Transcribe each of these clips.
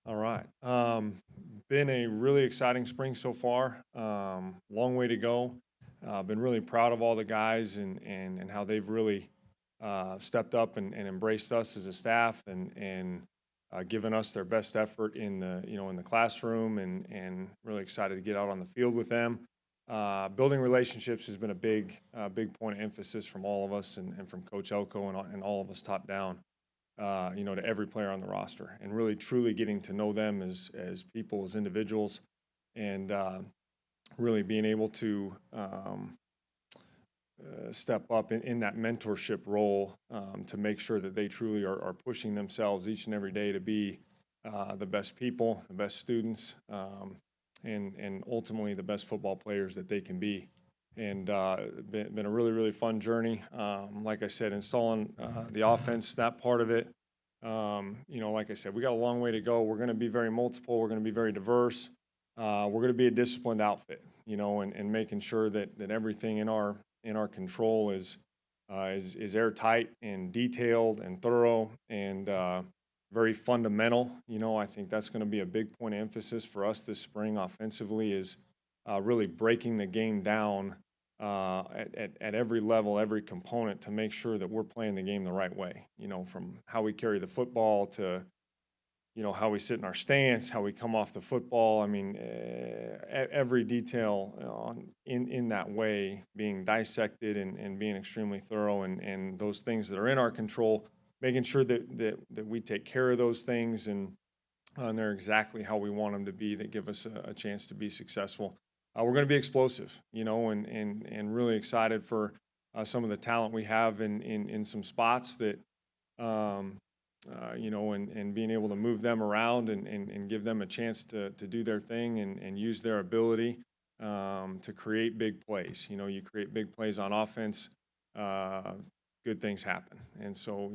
All right. Been a really exciting spring so far. Long way to go. Been really proud of all the guys and how they've really stepped up and embraced us as a staff and given us their best effort in the classroom and really excited to get out on the field with them. Building relationships has been a big point of emphasis from all of us and from Coach Elko and all of us top down. To every player on the roster and really truly getting to know them as people, as individuals, and really being able to step up in that mentorship role to make sure that they truly are pushing themselves each and every day to be the best people, the best students, and ultimately the best football players that they can be. And been a really fun journey. Like I said, installing the offense, that part of it. Like I said, we got a long way to go. We're going to be very multiple. We're going to be very diverse. We're going to be a disciplined outfit, and making sure that everything in our control is airtight and detailed and thorough and very fundamental. I think that's going to be a big point of emphasis for us this spring offensively is really breaking the game down at every level, every component to make sure that we're playing the game the right way. From how we carry the football to how we sit in our stance, how we come off the football. I mean, every detail in that way being dissected and being extremely thorough, and those things that are in our control, making sure that we take care of those things and they're exactly how we want them to be that give us a chance to be successful. We're going to be explosive, and really excited for some of the talent we have in some spots that and being able to move them around and give them a chance to do their thing and use their ability to create big plays. You create big plays on offense, good things happen. And so,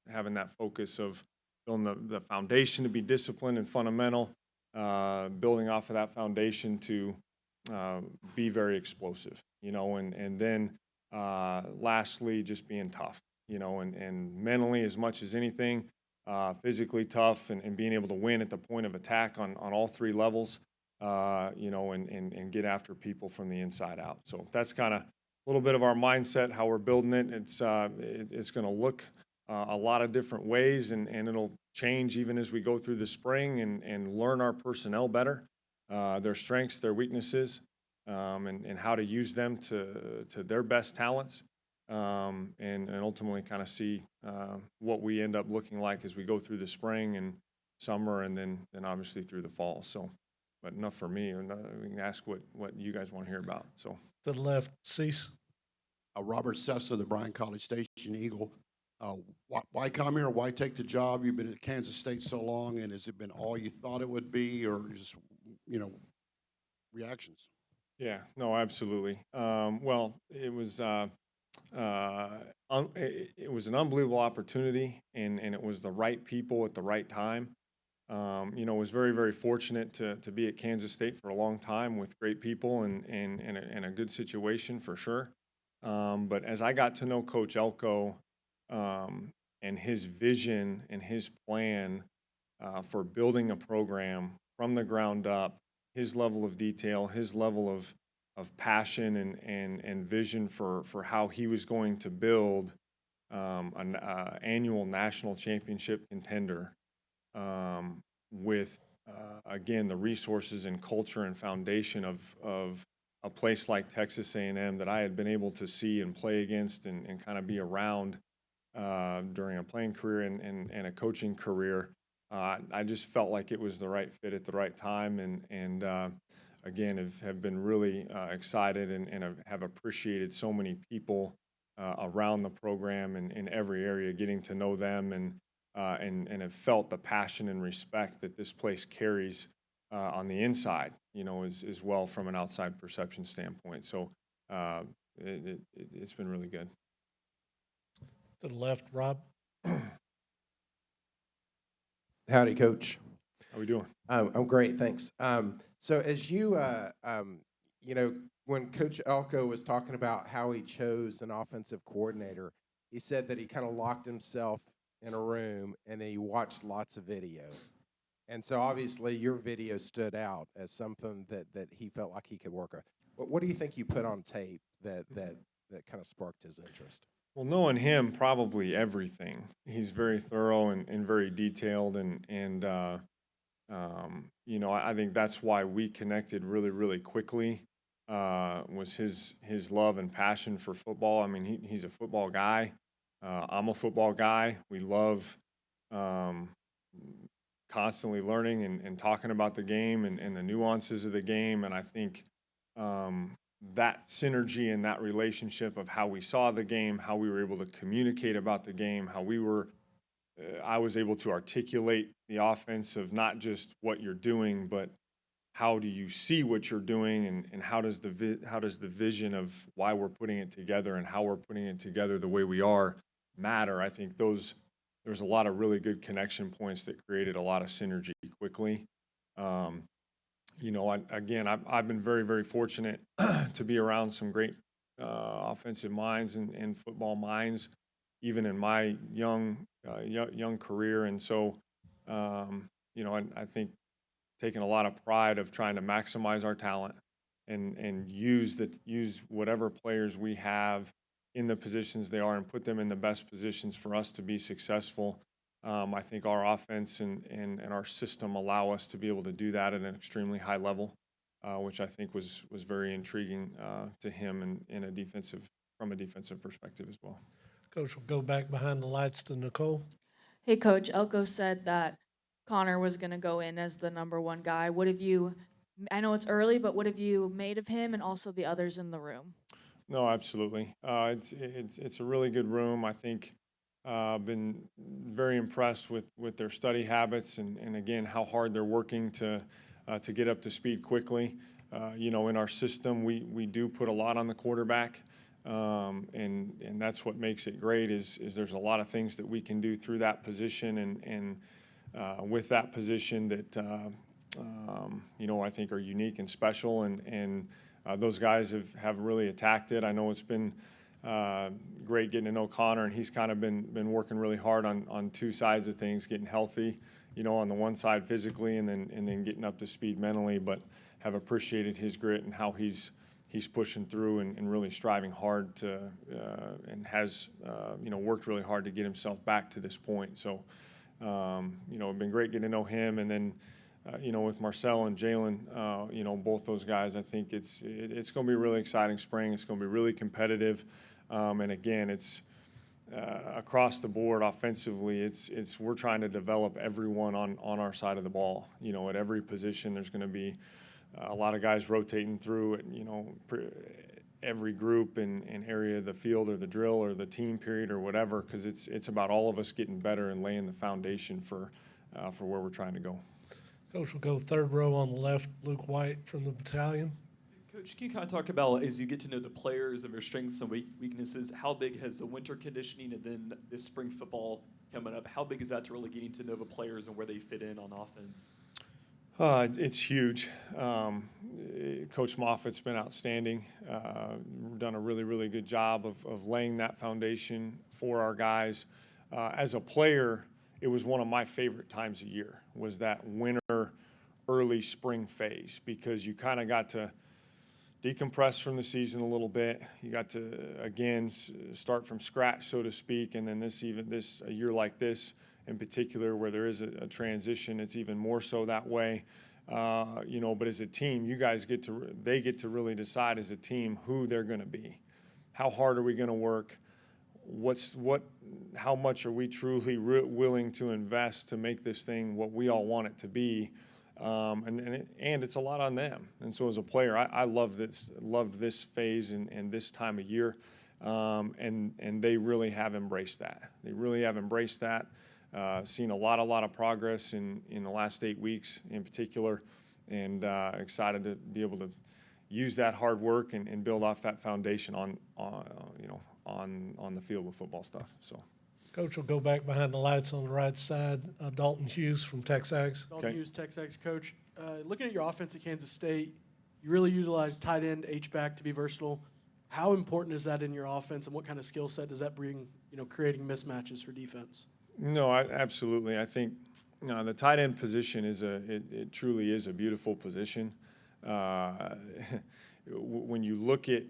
having that focus of building the foundation to be disciplined and fundamental, building off of that foundation to be very explosive, and then lastly, just being tough, and mentally as much as anything, physically tough and being able to win at the point of attack on all three levels, and get after people from the inside out. So that's kind of a little bit of our mindset, how we're building it. It's going to look a lot of different ways, and it'll change even as we go through the spring and learn our personnel better, their strengths, their weaknesses, and how to use them to their best talents, and ultimately kind of see what we end up looking like as we go through the spring and summer and then obviously through the fall. So, but enough for me, and we can ask what you guys want to hear about. So, To the left, Cease. Robert Sessa, the Bryan College Station Eagle. Why come here? Why take the job? You've been at Kansas State so long, and has it been all you thought it would be, or just reactions? yeah, no, absolutely. Well, it was it was an unbelievable opportunity, and it was the right people at the right time. Was very fortunate to be at Kansas State for a long time with great people and a good situation for sure. But as I got to know Coach Elko and his vision and his plan for building a program from the ground up, his level of detail, his level of passion and vision for how he was going to build an annual national championship contender with again the resources and culture and foundation of a place like Texas A&M that I had been able to see and play against and kind of be around during a playing career and a coaching career. I just felt like it was the right fit at the right time, and again have been really excited and have appreciated so many people around the program and in every area, getting to know them and have felt the passion and respect that this place carries on the inside, as well from an outside perception standpoint. So it's been really good. To the left, Rob. Howdy, Coach. How we doing? I'm great, thanks. So as when Coach Elko was talking about how he chose an offensive coordinator, he said that he kind of locked himself in a room and he watched lots of video. And so obviously your video stood out as something that he felt like he could work on. What do you think you put on tape that kind of sparked his interest? Well, knowing him, probably everything. He's very thorough and very detailed, and you know, I think that's why we connected really, really quickly. Was his love and passion for football. I mean, he's a football guy. I'm a football guy. We love um, constantly learning and talking about the game and the nuances of the game. And I think that synergy and that relationship of how we saw the game, how we were able to communicate about the game, how we were, I was able to articulate the offense of not just what you're doing, but how do you see what you're doing, and how does the vision of why we're putting it together and how we're putting it together the way we are matter. I think there's a lot of really good connection points that created a lot of synergy quickly. You know, I've been very, very fortunate to be around some great offensive minds and football minds, even in my young career. And so, you know, I think taking a lot of pride of trying to maximize our talent and use whatever players we have in the positions they are and put them in the best positions for us to be successful. I think our offense and our system allow us to be able to do that at an extremely high level, which I think was very intriguing to him and from a defensive perspective as well. Coach will go back behind the lights to Nicole. Hey, Coach, Elko said that Connor was going to go in as the #1 guy. What have you, I know it's early, but what have you made of him and also the others in the room? No, absolutely. It's a really good room. I think been very impressed with their study habits and again how hard they're working to get up to speed quickly. You know, in our system, we do put a lot on the quarterback, and that's what makes it great. Is there's a lot of things that we can do through that position and with that position that you know, I think are unique and special, and those guys have really attacked it. I know it's been great getting to know Connor, and he's kind of been working really hard on two sides of things, getting healthy, you know, on the one side physically, and then getting up to speed mentally. But have appreciated his grit and how he's pushing through and really striving hard to and has you know, worked really hard to get himself back to this point. So you know, it's been great getting to know him, and then you know, with Marcel and Jalen, you know, both those guys, I think it's going to be a really exciting spring. It's going to be really competitive, and again, it's across the board offensively. It's we're trying to develop everyone on our side of the ball. You know, at every position, there's going to be a lot of guys rotating through it. You know, every group and area of the field or the drill or the team period or whatever, because it's about all of us getting better and laying the foundation for where we're trying to go. Coach will go third row on the left, Luke White from the battalion. Coach, can you kind of talk about, as you get to know the players and their strengths and weaknesses, how big has the winter conditioning and then this spring football coming up, how big is that to really getting to know the players and where they fit in on offense? It's huge. Coach Moffitt's been outstanding. Done a really, really good job of laying that foundation for our guys. As a player, it was one of my favorite times of year, was that winter, early spring phase, because you kind of got to decompress from the season a little bit. You got to, again, start from scratch, so to speak, and then a year like this in particular, where there is a transition, it's even more so that way. You know, but as a team, they get to really decide as a team who they're going to be. How hard are we going to work? How much are we truly willing to invest to make this thing what we all want it to be? And it's a lot on them. And so as a player, I loved this phase and this time of year. And they really have embraced that. They really have embraced that. Seen a lot of progress in the last 8 weeks in particular, and excited to be able to use that hard work and build off that foundation on the field with football stuff. So, Coach will go back behind the lights on the right side, Dalton Hughes from Texas. Dalton Okay. Hughes, Texas. Coach, looking at your offense at Kansas State, you really utilize tight end, H-back to be versatile. How important is that in your offense, and what kind of skill set does that bring, you know, creating mismatches for defense? no, absolutely. I think The tight end position it truly is a beautiful position. When you look at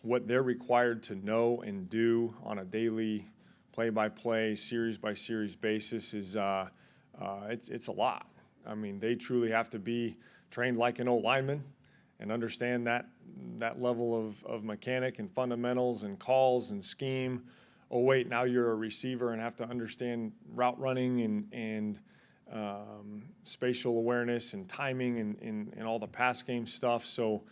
what they're required to know and do on a daily, play-by-play, series-by-series basis it's a lot. I mean, they truly have to be trained like an old lineman and understand that level of mechanic and fundamentals and calls and scheme. Oh wait, now you're a receiver and have to understand route running and spatial awareness and timing and all the pass game stuff. So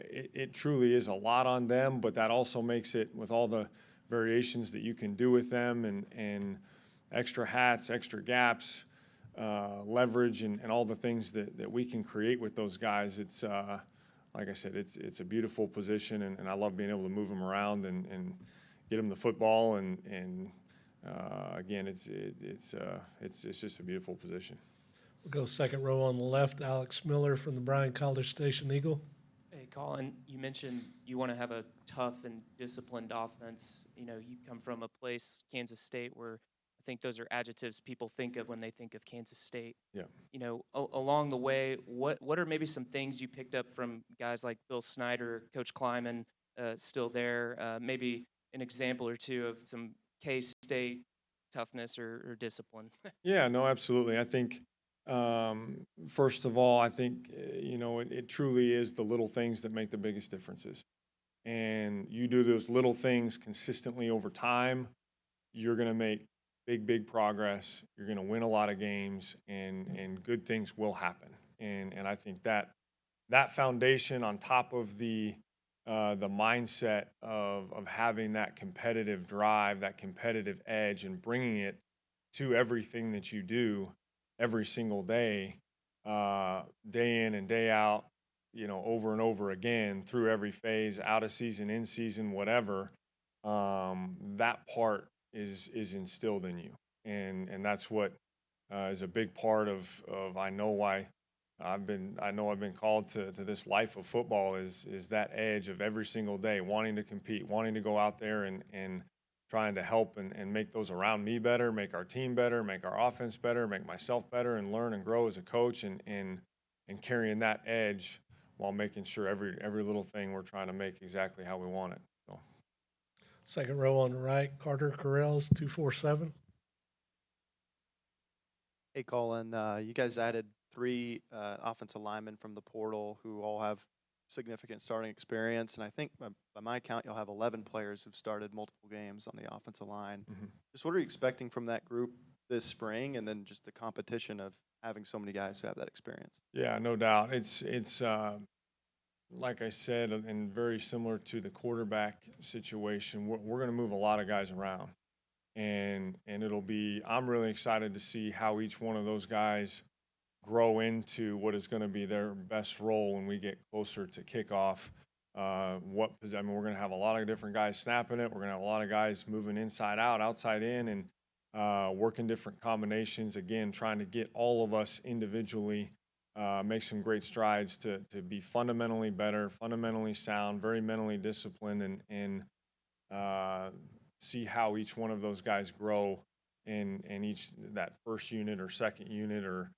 it truly is a lot on them, but that also makes it, with all the variations that you can do with them and extra hats, extra gaps, leverage, and all the things that we can create with those guys. It's like I said, it's a beautiful position, and I love being able to move them around and get them the football. And again, it's just a beautiful position. We'll go second row on the left, Alex Miller from the Bryan College Station Eagle. Hey, Colin, you mentioned you want to have a tough and disciplined offense. You know, you come from a place, Kansas State, where I think those are adjectives people think of when they think of Kansas State. Yeah. You know, along the way, what are maybe some things you picked up from guys like Bill Snyder, Coach Kleiman, still there? Maybe an example or two of some K-State toughness or discipline. Yeah, no, absolutely. I think, first of all, I think, it truly is the little things that make the biggest differences. And you do those little things consistently over time, you're going to make big progress. You're going to win a lot of games, and good things will happen. And I think that foundation, on top of the mindset of having that competitive drive, that competitive edge, and bringing it to everything that you do every single day, day in and day out, over and over again, through every phase, out of season, in season, whatever, that part is instilled in you. And that's what is a big part of I know why I've been called to this life of football is that edge of every single day, wanting to compete, wanting to go out there and trying to help and make those around me better, make our team better, make our offense better, make myself better, and learn and grow as a coach, and carrying that edge while making sure every little thing we're trying to make exactly how we want it. So. Second row on the right, Carter Corrales, 247. Hey, Colin, you guys added 3 offensive linemen from the portal who all have significant starting experience, and I think by my count, you'll have 11 players who've started multiple games on the offensive line. Mm-hmm. Just what are you expecting from that group this spring, and then just the competition of having so many guys who have that experience? Yeah, no doubt. It's like I said, and very similar to the quarterback situation. We're going to move a lot of guys around, and I'm really excited to see how each one of those guys grow into what is going to be their best role when we get closer to kickoff. We're going to have a lot of different guys snapping it. We're going to have a lot of guys moving inside out, outside in, and working different combinations. Again, trying to get all of us individually make some great strides to be fundamentally better, fundamentally sound, very mentally disciplined, and see how each one of those guys grow in each that first unit or second unit or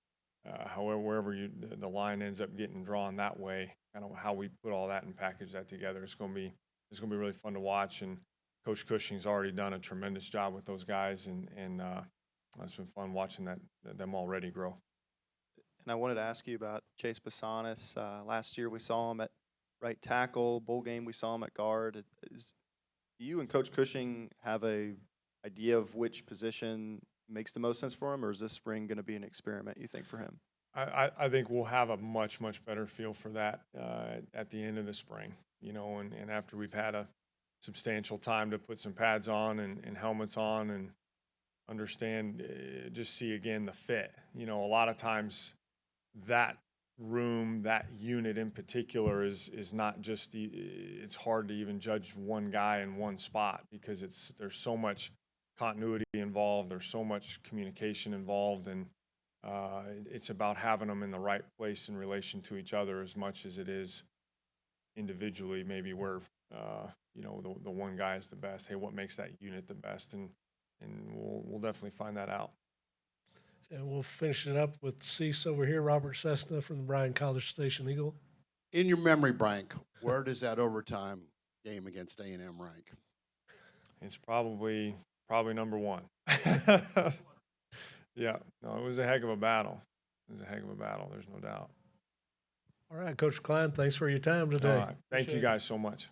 wherever the line ends up getting drawn that way. Kind of how we put all that and package that together. It's going to be really fun to watch. And Coach Cushing's already done a tremendous job with those guys, and it's been fun watching them already grow. And I wanted to ask you about Chase Basanis. Last year we saw him at right tackle. Bowl game we saw him at guard. Do you and Coach Cushing have a idea of which position makes the most sense for him, or is this spring going to be an experiment, you think, for him? I think we'll have a much better feel for that at the end of the spring, and after we've had a substantial time to put some pads on and helmets on and understand, just see again the fit. A lot of times that room, that unit in particular is not just it's hard to even judge one guy in one spot because there's so much continuity involved, there's so much communication involved, and it's about having them in the right place in relation to each other as much as it is individually, maybe where the one guy is the best. Hey, what makes that unit the best? And we'll definitely find that out. And we'll finish it up with Cease over here, Robert Cessna from the Bryan College Station Eagle. In your memory bank, where does that overtime game against A&M rank? It's probably number one. Yeah, no, it was a heck of a battle. It was a heck of a battle. There's no doubt. All right, Coach Klein, thanks for your time today. All right. Thank you guys so much.